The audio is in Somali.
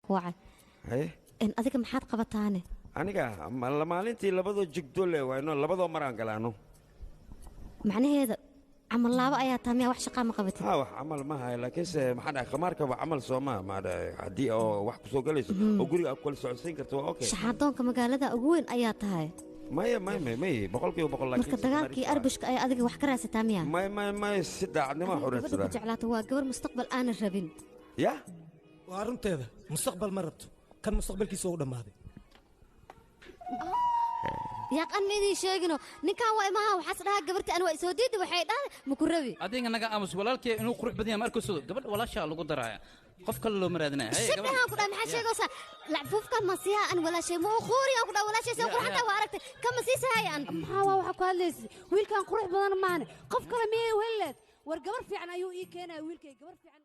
وعي إن أذيك محاد قبطاني aniga maalintii labadoo jigdo le wayno labadoo maraan galaano macnaheedu amal laaba ayaa taamiya wax shaqo ma qabatid wax amal ma hay laakiin maxaa dhahay khamaarka waa amal Soomaa ma dhahay hadii oo wax ku soo galayso oo guriga kula socodsiin karto waa okay shaxadoonka magaalada ugu weyn ayaa tahay may boqolkiiba boqol laakiin marka dagaalkii arbishka ay adiga wax ka raasatay miya may si daacadnimo xureysada jeclaato waa gabar mustaqbal aan rabin ya waa runteeda mustaqbal ma rabto kan mustaqbalkiisa uu dhamaaday يا قنيدي شيغنو نكا واي ما waxaas dhaha gabarta aan way soo diiday waxay dhahay ma ku rabi adiga naga aamus walaalkii inuu qurux badan yahay markuu soo gabadh walaasha lagu daraaya qof kale loo maraadinay hay gabadh waxaan ku dhahay maxaa sheegaysaa lacbuufkan ma siiha aan walaashay ma qoori aan ku dhahay walaashay soo qurxanta waa aragtay kama siisayaan maxaa waxa ku hadlaysi wiilkan qurux badan maana qof kale miyay walaad war gabar fiican ayuu ii keenay wiilkay gabar fiican